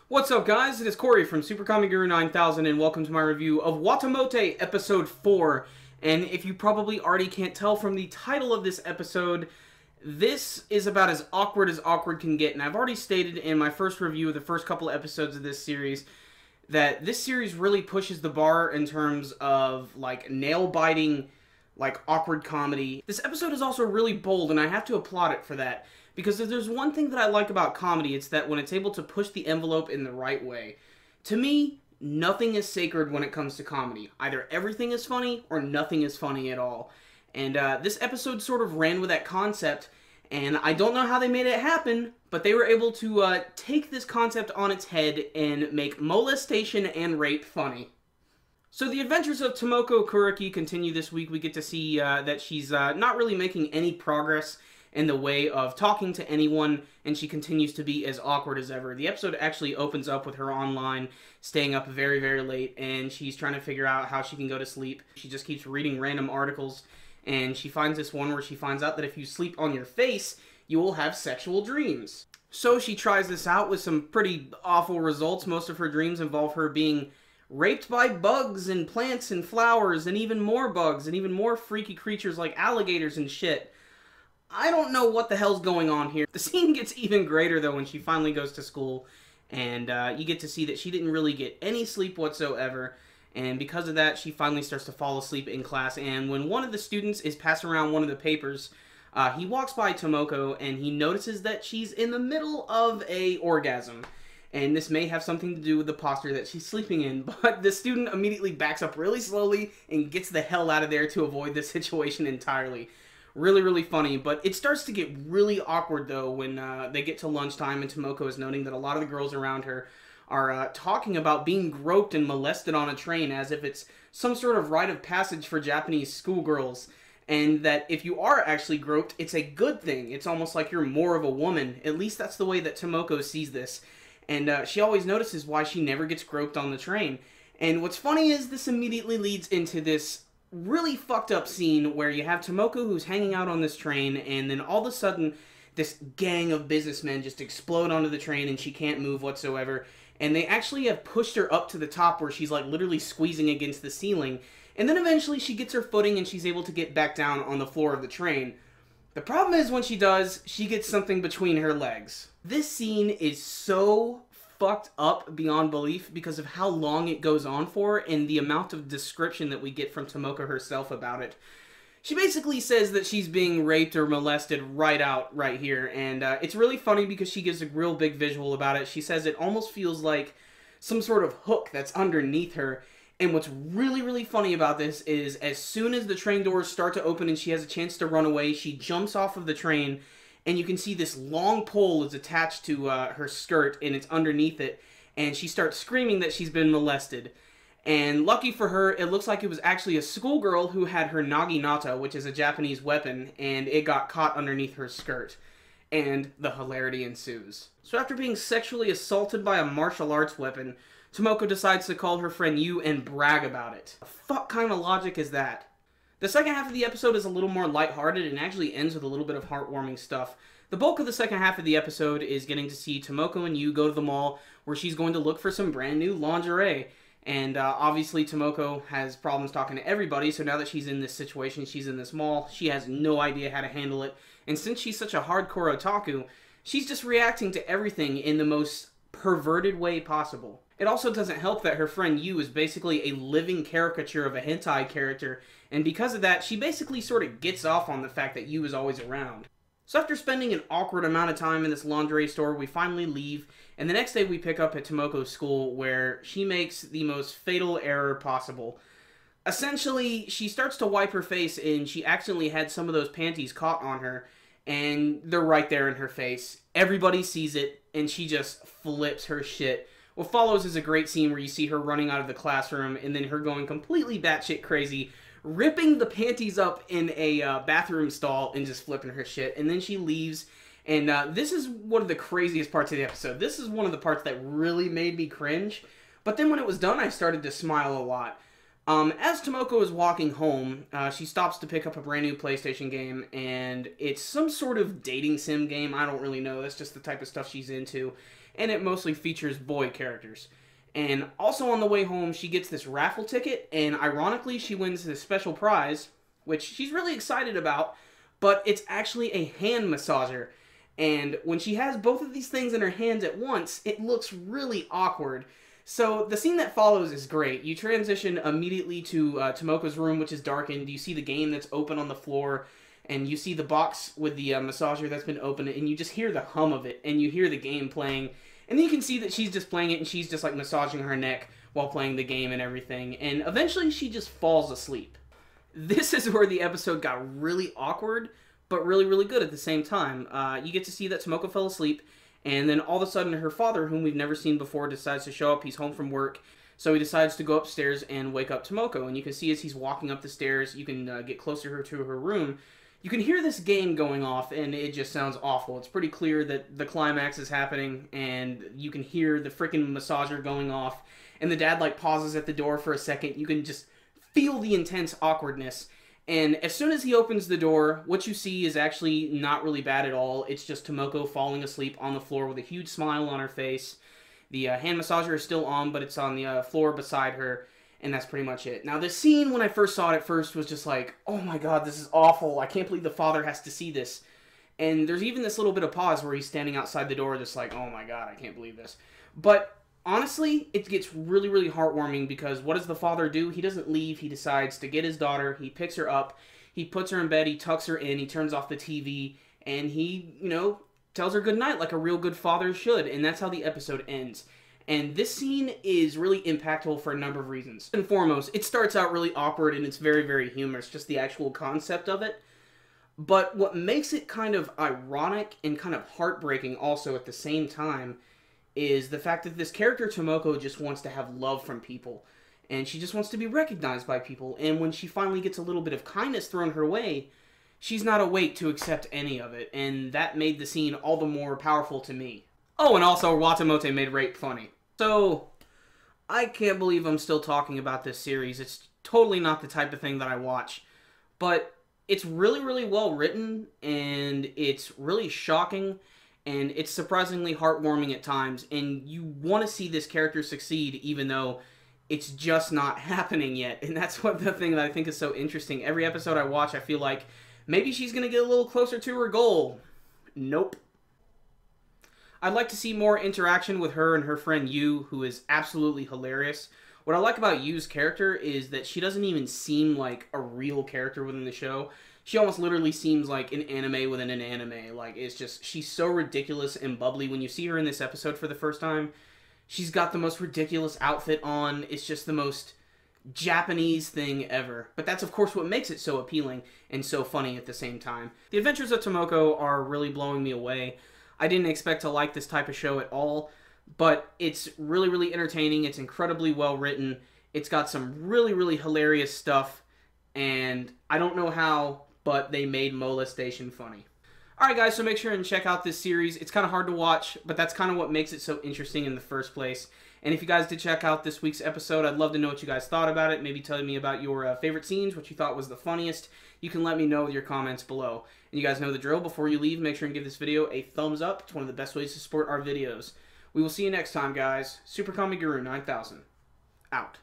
What's up, guys? It is Corey from Super Comic Guru 9000, and welcome to my review of Watamote Episode 4. And if you probably already can't tell from the title of this episode, this is about as awkward can get. And I've already stated in my first review of the first couple of episodes of this series that this series really pushes the bar in terms of, like, nail-biting, like, awkward comedy. This episode is also really bold, and I have to applaud it for that. Because if there's one thing that I like about comedy, it's that when it's able to push the envelope in the right way. To me, nothing is sacred when it comes to comedy. Either everything is funny, or nothing is funny at all. And this episode sort of ran with that concept, and I don't know how they made it happen, but they were able to take this concept on its head and make molestation and rape funny. So the adventures of Tomoko Kuriki continue this week. We get to see that she's not really making any progress in the way of talking to anyone, and she continues to be as awkward as ever. The episode actually opens up with her online, staying up very, very late, and she's trying to figure out how she can go to sleep. She just keeps reading random articles, and she finds this one where she finds out that if you sleep on your face, you will have sexual dreams. So she tries this out with some pretty awful results. Most of her dreams involve her being raped by bugs and plants and flowers and even more bugs and even more freaky creatures like alligators and shit. I don't know what the hell's going on here. The scene gets even greater, though, when she finally goes to school, and you get to see that she didn't really get any sleep whatsoever, and because of that, she finally starts to fall asleep in class, and when one of the students is passing around one of the papers, he walks by Tomoko, and he notices that she's in the middle of a orgasm, and this may have something to do with the posture that she's sleeping in, but the student immediately backs up really slowly and gets the hell out of there to avoid this situation entirely. Really, really funny, but it starts to get really awkward, though, when they get to lunchtime and Tomoko is noting that a lot of the girls around her are talking about being groped and molested on a train as if it's some sort of rite of passage for Japanese schoolgirls, and that if you are actually groped, it's a good thing. It's almost like you're more of a woman. At least that's the way that Tomoko sees this, and she always notices why she never gets groped on the train. And what's funny is this immediately leads into this really fucked up scene where you have Tomoko who's hanging out on this train, and then all of a sudden this gang of businessmen just explode onto the train and she can't move whatsoever, and they actually have pushed her up to the top where she's like literally squeezing against the ceiling, and then eventually she gets her footing and she's able to get back down on the floor of the train. The problem is when she does, she gets something between her legs. This scene is so fucked up beyond belief because of how long it goes on for and the amount of description that we get from Tomoko herself about it. She basically says that she's being raped or molested right here, and it's really funny because she gives a real big visual about it. She says it almost feels like some sort of hook that's underneath her, and what's really, really funny about this is as soon as the train doors start to open and she has a chance to run away, she jumps off of the train, and you can see this long pole is attached to her skirt, and it's underneath it, and she starts screaming that she's been molested. And lucky for her, it looks like it was actually a schoolgirl who had her naginata, which is a Japanese weapon, and it got caught underneath her skirt. And the hilarity ensues. So after being sexually assaulted by a martial arts weapon, Tomoko decides to call her friend Yu and brag about it. What the fuck kind of logic is that? The second half of the episode is a little more lighthearted and actually ends with a little bit of heartwarming stuff. The bulk of the second half of the episode is getting to see Tomoko and Yu go to the mall where she's going to look for some brand new lingerie. And obviously Tomoko has problems talking to everybody, so now that she's in this situation, she's in this mall, she has no idea how to handle it. And since she's such a hardcore otaku, she's just reacting to everything in the most perverted way possible. It also doesn't help that her friend Yu is basically a living caricature of a hentai character, and because of that, she basically sort of gets off on the fact that Yu is always around. So after spending an awkward amount of time in this lingerie store, we finally leave, and the next day we pick up at Tomoko's school where she makes the most fatal error possible. Essentially, she starts to wipe her face and she accidentally had some of those panties caught on her, and they're right there in her face. Everybody sees it, and she just flips her shit. What follows is a great scene where you see her running out of the classroom and then her going completely batshit crazy, ripping the panties up in a bathroom stall and just flipping her shit. And then she leaves, and this is one of the craziest parts of the episode. This is one of the parts that really made me cringe, but then when it was done, I started to smile a lot. As Tomoko is walking home, she stops to pick up a brand new PlayStation game, and it's some sort of dating sim game. I don't really know. That's just the type of stuff she's into. and it mostly features boy characters. And also on the way home, she gets this raffle ticket, and ironically, she wins this special prize, which she's really excited about, but it's actually a hand massager. And when she has both of these things in her hands at once, it looks really awkward. So the scene that follows is great. You transition immediately to Tomoko's room, which is darkened. You see the game that's open on the floor, and you see the box with the massager that's been opened, and you just hear the hum of it, and you hear the game playing. And then you can see that she's just playing it, and she's just like massaging her neck while playing the game and everything. And eventually she just falls asleep. This is where the episode got really awkward, but really, really good at the same time. You get to see that Tomoko fell asleep, and then all of a sudden her father, whom we've never seen before, decides to show up. He's home from work, so he decides to go upstairs and wake up Tomoko. And you can see as he's walking up the stairs, you can get closer to her room. You can hear this game going off, and it just sounds awful. It's pretty clear that the climax is happening, and you can hear the freaking massager going off, and the dad, like, pauses at the door for a second. You can just feel the intense awkwardness, and as soon as he opens the door, what you see is actually not really bad at all. It's just Tomoko falling asleep on the floor with a huge smile on her face. The hand massager is still on, but it's on the floor beside her. And that's pretty much it. Now, the scene, when I first saw it at first, was just like, oh my god, this is awful. I can't believe the father has to see this. And there's even this little bit of pause where he's standing outside the door just like, oh my god, I can't believe this. But honestly, it gets really, really heartwarming because what does the father do? He doesn't leave. He decides to get his daughter. He picks her up. He puts her in bed. He tucks her in. He turns off the TV. And he, tells her goodnight like a real good father should. And that's how the episode ends. And this scene is really impactful for a number of reasons. And foremost, it starts out really awkward and it's very, very humorous, just the actual concept of it. But what makes it kind of ironic and kind of heartbreaking also at the same time is the fact that this character, Tomoko, just wants to have love from people. And she just wants to be recognized by people. And when she finally gets a little bit of kindness thrown her way, she's not awake to accept any of it. And that made the scene all the more powerful to me. Oh, and also Watamote made rape funny. So, I can't believe I'm still talking about this series. It's totally not the type of thing that I watch. But it's really, really well written, and it's really shocking, and it's surprisingly heartwarming at times. And you want to see this character succeed, even though it's just not happening yet. And that's what the thing that I think is so interesting. Every episode I watch, I feel like maybe she's going to get a little closer to her goal. Nope. I'd like to see more interaction with her and her friend Yu, who is absolutely hilarious. What I like about Yu's character is that she doesn't even seem like a real character within the show. She almost literally seems like an anime within an anime. Like, it's just, she's so ridiculous and bubbly. When you see her in this episode for the first time, she's got the most ridiculous outfit on. It's just the most Japanese thing ever. But that's, of course, what makes it so appealing and so funny at the same time. The Adventures of Tomoko are really blowing me away. I didn't expect to like this type of show at all, but it's really, really entertaining. It's incredibly well written. It's got some really, really hilarious stuff, and I don't know how, but they made Molestation funny. Alright guys, so make sure and check out this series. It's kind of hard to watch, but that's kind of what makes it so interesting in the first place. And if you guys did check out this week's episode, I'd love to know what you guys thought about it. Maybe tell me about your favorite scenes, what you thought was the funniest. You can let me know with your comments below. And you guys know the drill. Before you leave, make sure and give this video a thumbs up. It's one of the best ways to support our videos. We will see you next time, guys. Super Comic Guru 9000, out.